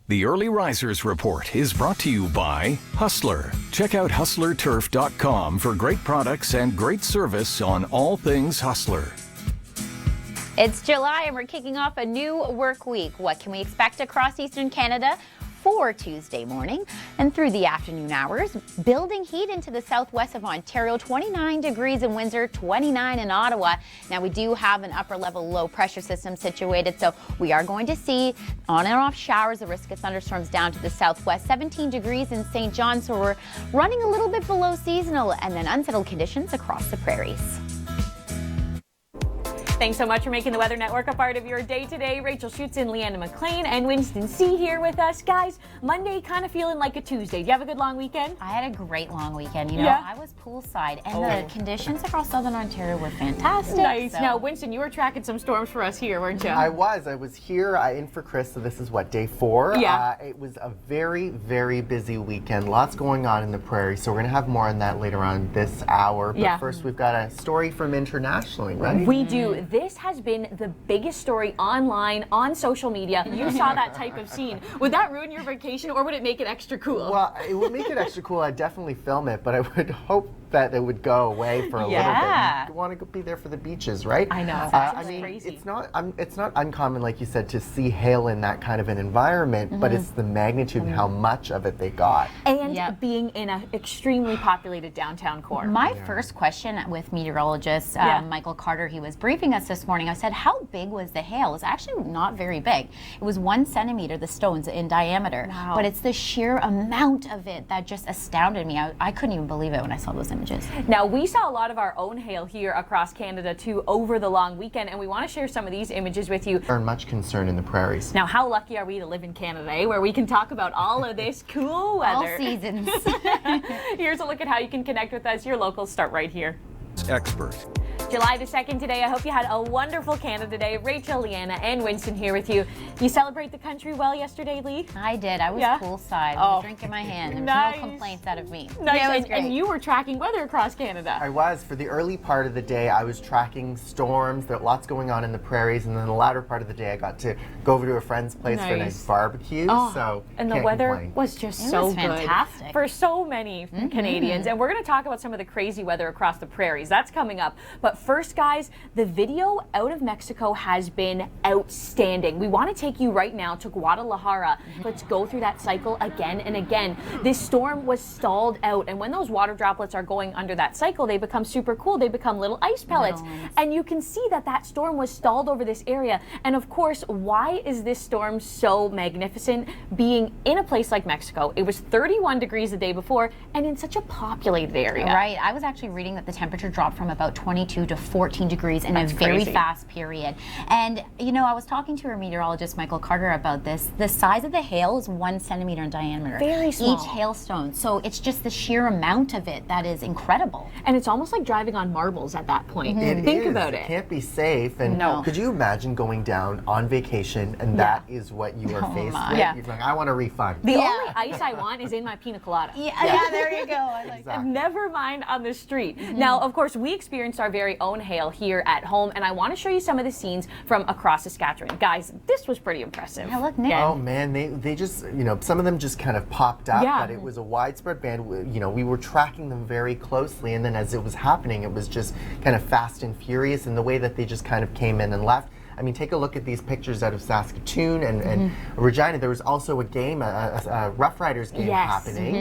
The Early Risers Report is brought to you by Hustler. Check out hustlerturf.com for great products and great service on all things Hustler. It's July and we're kicking off a new work week. What can we expect across Eastern Canada for Tuesday morning and through the afternoon hours? Building heat into the southwest of Ontario, 29 degrees in Windsor, 29 in Ottawa. Now we do have an upper level low pressure system situated, so we are going to see on and off showers, the risk of thunderstorms down to the southwest, 17 degrees in St. John, so we're running a little bit below seasonal, and then unsettled conditions across the prairies. Thanks so much for making the Weather Network a part of your day today. Rachel Schutz and Leeanna Mclean and Winston C. here with us. Guys, Monday kind of feeling like a Tuesday. Do you have a good long weekend? I had a great long weekend. You know, I was poolside, and the conditions across southern Ontario were fantastic. Nice. So. Now, Winston, you were tracking some storms for us here, weren't you? I was here in for Chris, so this is what, day 4? Yeah. It was a very, very busy weekend. Lots going on in the prairie, so we're going to have more on that later on this hour. But first, we've got a story from internationally, right? We do. This has been the biggest story online, on social media. You saw that type of scene. Would that ruin your vacation, or would it make it extra cool? Well, it would make it extra cool. I'd definitely film it, but I would hope that it would go away for a little bit. You want to be there for the beaches, right? I know. I mean, crazy. It's not uncommon, like you said, to see hail in that kind of an environment, but it's the magnitude and how much of it they got. And being in an extremely populated downtown core. My first question with meteorologist Michael Carter, he was briefing us this morning. I said, how big was the hail? It's actually not very big. It was 1 centimeter, the stones in diameter. Wow. But it's the sheer amount of it that just astounded me. I couldn't even believe it when I saw those images. Now, we saw a lot of our own hail here across Canada too over the long weekend, and we want to share some of these images with you. There's much concern in the prairies. Now, how lucky are we to live in Canada, eh, where we can talk about all of this cool weather? All seasons. Here's a look at how you can connect with us. Your locals start right here. Expert. July the 2nd today. I hope you had a wonderful Canada Day. Rachel, Leeanna, and Winston here with you. You celebrate the country well yesterday, Lee? I did. I was poolside with a drink in my hand. There was no complaints out of me. Nice. Yeah, it was great. And you were tracking weather across Canada. I was. For the early part of the day, I was tracking storms. There lots going on in the prairies, and then the latter part of the day, I got to go over to a friend's place for a nice barbecue. And the weather was just so good. Fantastic for so many Canadians. And we're going to talk about some of the crazy weather across the prairies. That's coming up. But first, guys, the video out of Mexico has been outstanding. We want to take you right now to Guadalajara. Let's go through that cycle again and again. This storm was stalled out, and when those water droplets are going under that cycle, they become super cool. They become little ice pellets. And you can see that that storm was stalled over this area. And of course, why is this storm so magnificent? Being in a place like Mexico, it was 31 degrees the day before, and in such a populated area. Right. I was actually reading that the temperature dropped from about 22 to 14 degrees in a very fast period. And, you know, I was talking to our meteorologist, Michael Carter, about this. The size of the hail is 1 centimeter in diameter. Very small. Each hailstone. So it's just the sheer amount of it that is incredible. And it's almost like driving on marbles at that point. Think about it. It can't be safe. And could you imagine going down on vacation and that is what you are faced with? You're like, I want a refund. The only ice I want is in my pina colada. Yeah, there you go. I like that. Never mind on the street. Now, of course, we experienced our very own hail here at home, and I want to show you some of the scenes from across Saskatchewan. Guys, this was pretty impressive. Yeah, look, Nick. Oh man, they just, you know, some of them just kind of popped up, but it was a widespread band. You know, we were tracking them very closely, and then as it was happening, it was just kind of fast and furious, and the way that they just kind of came in and left. I mean, take a look at these pictures out of Saskatoon and Regina. There was also a game, a Rough Riders game happening.